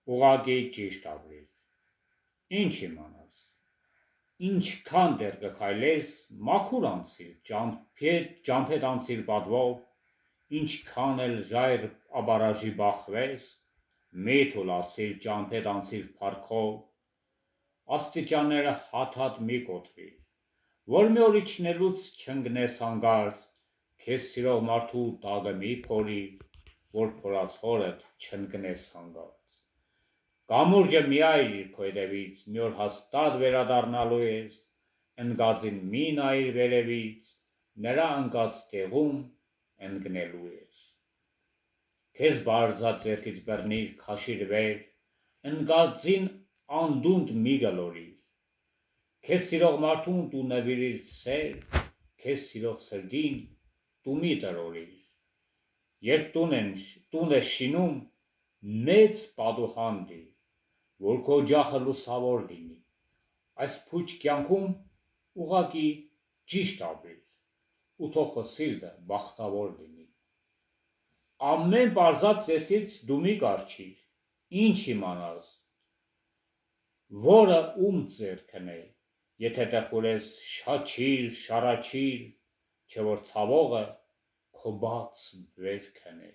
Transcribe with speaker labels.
Speaker 1: ուղղակի ճիշտ ապրիր, ինչ իմանաս, ինչքան դեռ կքայլես, մաքուր անցիր, ճամփեդ անցիր պատվով, ինչքան էլ ժայռ աբարաժի բախվես, մի թուլացիր, ճամփեդ անցիր փառքով, աստիճանները հատ-հատ մի կոտրիր, որ մի օր իջնելուց չընկնես հանկարծ, քեզ սիրող մարդու տագը մի փորիր, որ փորած հորդ չընկնես հանկարծ, կամուրջը մի այրիր քո հետևից, մի օր հաստատ վերադառնալու ես, ընկածին մի նայիր վերևից, նրա ընկած տեղում ընկնելու ես, քեզ բարձած ձեռքից բռնիր, քաշիր վեր, ընկածին անդունդ մի գլորիր, քեզ սիրող մարդուն դու նվիրիր սեր, քեզ սիրող սրտին դու մի տրորիր, երբ տուն ես շինում, մեծ պատուհան դիր, որ քո ջախը լուսավոր լինի, այս փուչ կյանքում ուղղակի ճիշտ ապրիր, ու թող քո սիրտը բախտավոր լինի, ամեն պարզած ձեռքից դու մի կառչիր, ինչ իմանաս, որը ում ձեռքն է, եթե տխուր ես շաչիր, շառաչիր, չէ որ ցավողը քո բաց վերքն է։